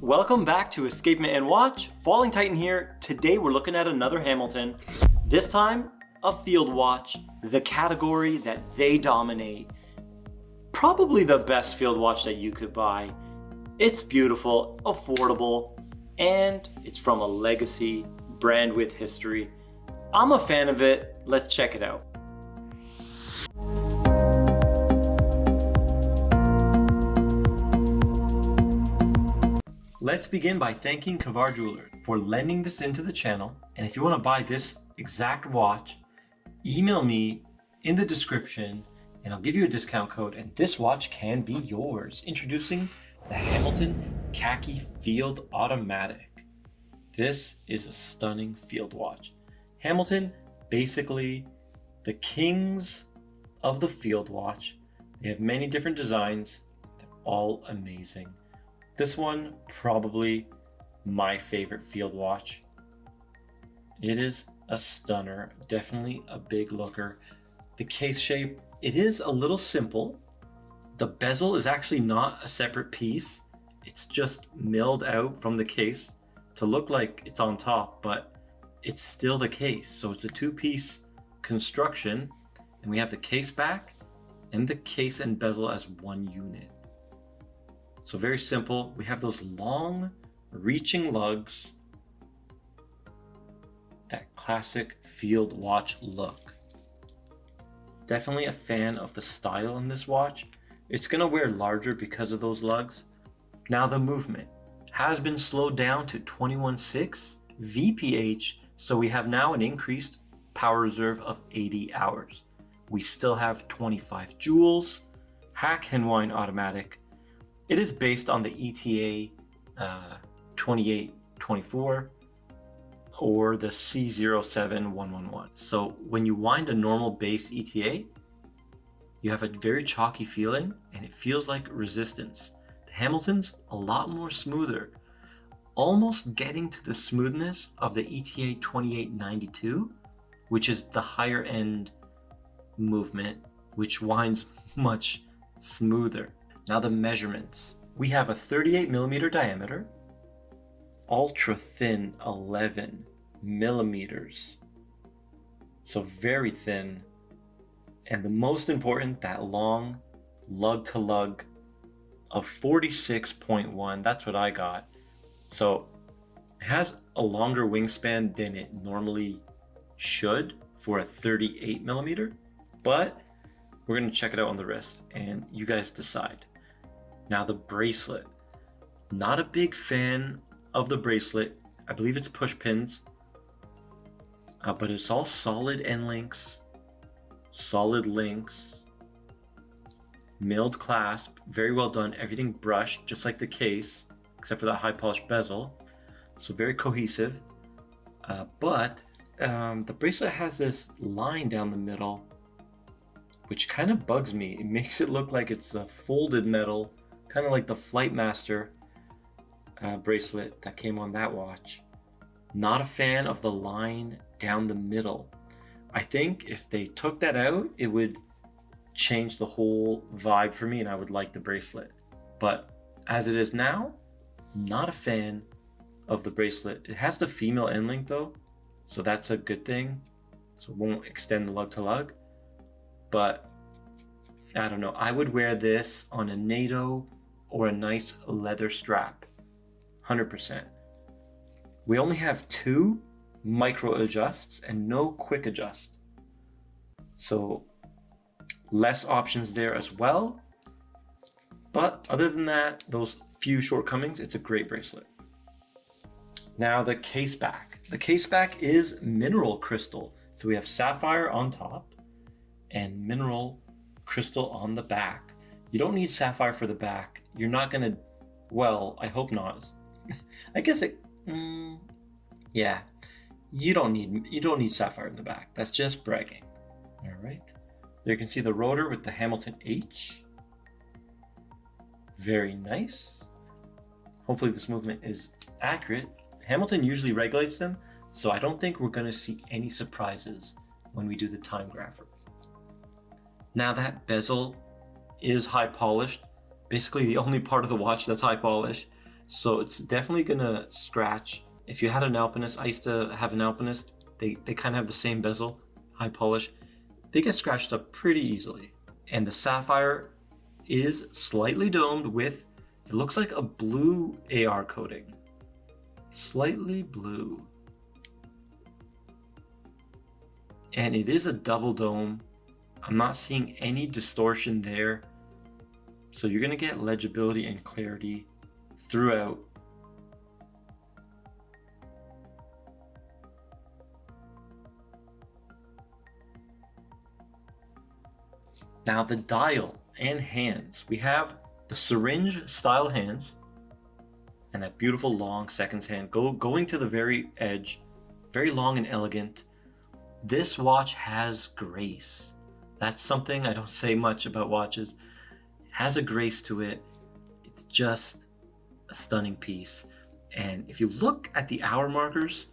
Welcome back to Escapement and Watch. Falling Titan here. Today we're looking at another Hamilton. This time, a field watch, the category that they dominate. Probably the best field watch that you could buy. It's beautiful, affordable, and it's from a legacy brand with history. I'm a fan of it. Let's check it out. Let's begin by thanking Kavar Jeweler for lending this into the channel. And if you want to buy this exact watch, email me in the description and I'll give you a discount code and this watch can be yours. Introducing the Hamilton Khaki Field Automatic. This is a stunning field watch. Hamilton, basically the kings of the field watch. They have many different designs. They're all amazing. This one, probably my favorite field watch. It is a stunner, definitely a big looker. The case shape, it is a little simple. The bezel is actually not a separate piece. It's just milled out from the case to look like it's on top, but it's still the case. So it's a two-piece construction, and we have the case back and the case and bezel as one unit. So very simple. We have those long reaching lugs. That classic field watch look. Definitely a fan of the style in this watch. It's gonna wear larger because of those lugs. Now the movement has been slowed down to 21.6 VPH. So we have now an increased power reserve of 80 hours. We still have 25 joules, hack and wind automatic. It is based on the ETA 2824 or the C07111. So when you wind a normal base ETA, you have a very chalky feeling and it feels like resistance. The Hamilton's a lot more smoother, almost getting to the smoothness of the ETA 2892, which is the higher end movement, which winds much smoother. Now the measurements. We have a 38 millimeter diameter, ultra thin 11 millimeters. So very thin. And the most important, that long lug to lug of 46.1. That's what I got. So it has a longer wingspan than it normally should for a 38 millimeter, but we're gonna check it out on the wrist and you guys decide. Now the bracelet, not a big fan of the bracelet. I believe it's push pins, but it's all solid end links, solid links, milled clasp, very well done. Everything brushed, just like the case, except for that high polished bezel. So very cohesive, but the bracelet has this line down the middle, which kind of bugs me. It makes it look like it's a folded metal, kind of like the Flightmaster bracelet that came on that watch. Not a fan of the line down the middle. I think if they took that out, it would change the whole vibe for me and I would like the bracelet. But as it is now, not a fan of the bracelet. It has the female end link though, so that's a good thing. So it won't extend the lug to lug. But I don't know, I would wear this on a NATO or a nice leather strap, 100%. We only have 2 micro adjusts and no quick adjust. So less options there as well. But other than that, those few shortcomings, it's a great bracelet. Now the case back. The case back is mineral crystal. So we have sapphire on top and mineral crystal on the back. You don't need sapphire for the back. You're not gonna, well, I hope not. I guess it, yeah. You don't need sapphire in the back. That's just bragging. All right. There you can see the rotor with the Hamilton H. Very nice. Hopefully this movement is accurate. Hamilton usually regulates them, so I don't think we're gonna see any surprises when we do the Timegrapher. Now that bezel is high polished, basically the only part of the watch that's high polished. So it's definitely gonna scratch. If you had an Alpinist, I used to have an Alpinist, they kind of have the same bezel, high polish. They get scratched up pretty easily. And the sapphire is slightly domed with, it looks like a blue AR coating. Slightly blue. And it is a double dome. I'm not seeing any distortion there. So you're gonna get legibility and clarity throughout. Now the dial and hands. We have the syringe style hands and that beautiful long seconds hand going to the very edge, very long and elegant. This watch has grace. That's something I don't say much about watches. It has a grace to it. It's just a stunning piece. And if you look at the hour markers,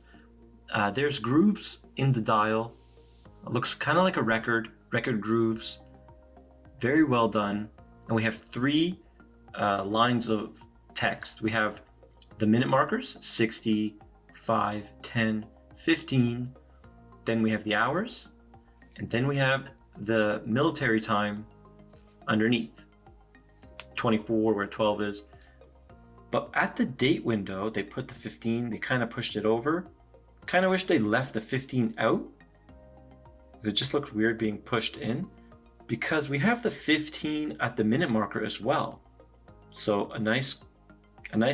there's grooves in the dial. It looks kind of like a record grooves. Very well done. And we have 3 lines of text. We have the minute markers, 60, 5, 10, 15. Then we have the hours. And then we have the military time underneath. 24 where 12 is. But at the date window, they put the 15. They kind of pushed it over. Kind of wish they left the 15 out. It just looked weird being pushed in. Because we have the 15 at the minute marker as well. So a nice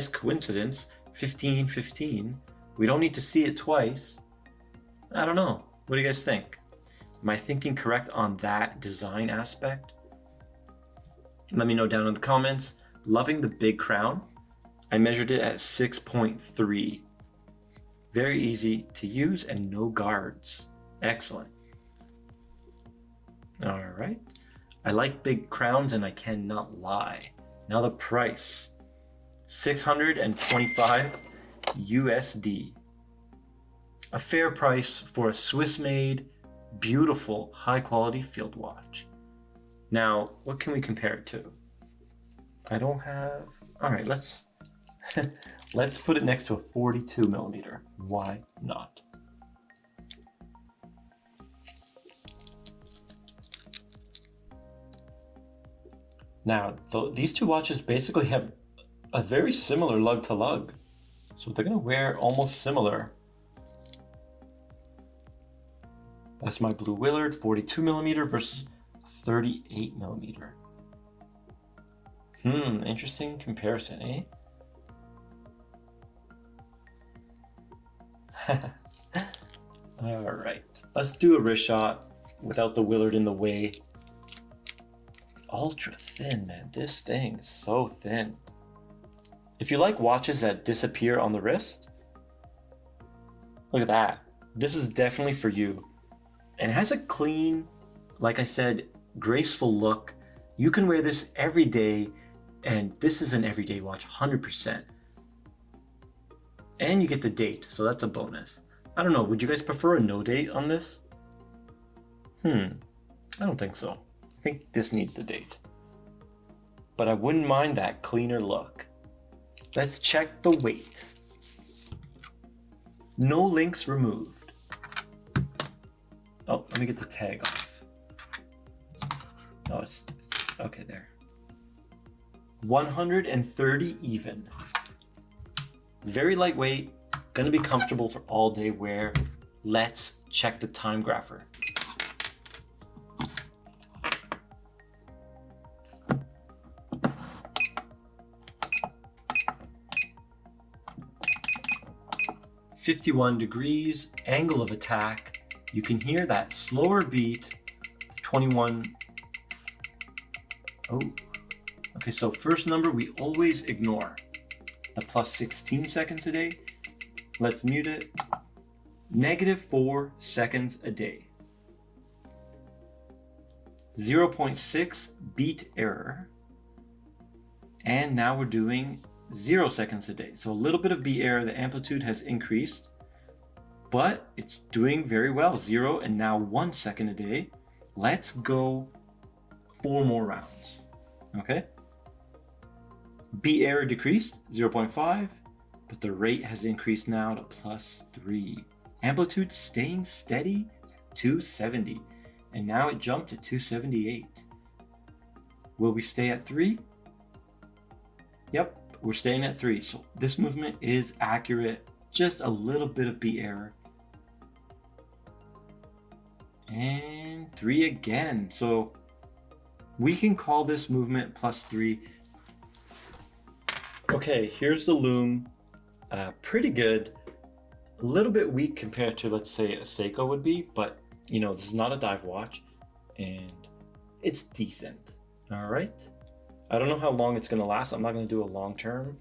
coincidence, 15, 15. We don't need to see it twice. I don't know. What do you guys think? Am I thinking correct on that design aspect? Let me know down in the comments. Loving the big crown. I measured it at 6.3. Very easy to use and no guards. Excellent. All right. I like big crowns and I cannot lie. Now the price. $625 USD. A fair price for a Swiss-made, beautiful, high-quality field watch. Now, what can we compare it to? I don't have... All right, let's put it next to a 42 millimeter. Why not? Now, these two watches basically have a very similar lug to lug. So they're gonna wear almost similar. That's my Blue Willard 42 millimeter versus 38 millimeter. Interesting comparison, eh? All right, let's do a wrist shot without the Willard in the way. Ultra thin, man. This thing is so thin. If you like watches that disappear on the wrist, look at that. This is definitely for you. And it has a clean, like I said, graceful look. You can wear this every day, and this is an everyday watch, 100%. And you get the date, so that's a bonus. I don't know, would you guys prefer a no date on this? I don't think so. I think this needs the date. But I wouldn't mind that cleaner look. Let's check the weight. No links removed. Oh, let me get the tag off. Oh, it's okay there. 130 even. Very lightweight, gonna be comfortable for all day wear. Let's check the Timegrapher. .51 degrees, angle of attack. You can hear that slower beat, 21. Oh, okay, so first number we always ignore. The plus 16 seconds a day. Let's mute it. -4 seconds a day. 0.6 beat error. And now we're doing 0 seconds a day. So a little bit of beat error, the amplitude has increased, but it's doing very well. 0 and now 1 second a day. Let's go 4 more rounds, okay? Beat error decreased 0.5, but the rate has increased now to +3. Amplitude staying steady, 270, and now it jumped to 278. Will we stay at 3? Yep, we're staying at 3. So this movement is accurate, just a little bit of beat error. And 3 again. So we can call this movement +3. Okay, here's the Lume. Pretty good. A little bit weak compared to, let's say, a Seiko would be, but you know, this is not a dive watch and it's decent. All right. I don't know how long it's going to last. I'm not going to do a long term,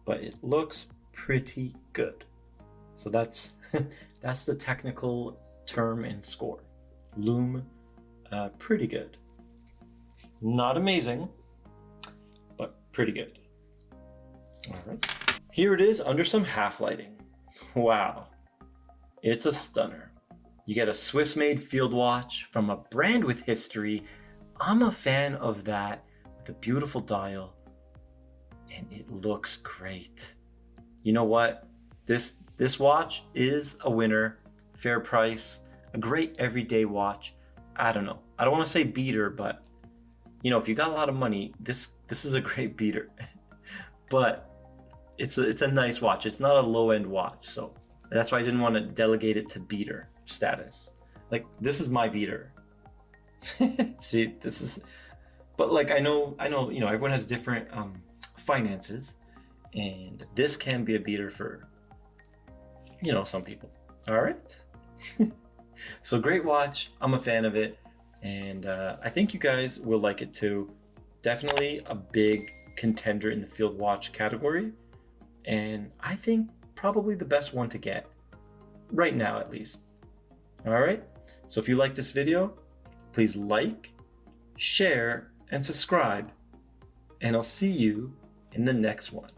but it looks pretty good. So that's that's the technical term and score. Lume, pretty good. Not amazing, but pretty good. All right. Here it is under some half lighting. Wow. It's a stunner. You get a Swiss-made field watch from a brand with history. I'm a fan of that, with a beautiful dial, and it looks great. You know what? This watch is a winner, fair price, a great everyday watch. I don't know. I don't want to say beater, but you know, if you got a lot of money, this is a great beater. But it's a nice watch. It's not a low-end watch, so that's why I didn't want to delegate it to beater status. Like, this is my beater. See, this is, but like, I know, you know, everyone has different finances, and this can be a beater for, you know, some people. All right. So great watch. I'm a fan of it, and I think you guys will like it too. Definitely a big contender in the field watch category, and I think probably the best one to get right now, at least. All right. So if you like this video, please like, share, and subscribe, and I'll see you in the next one.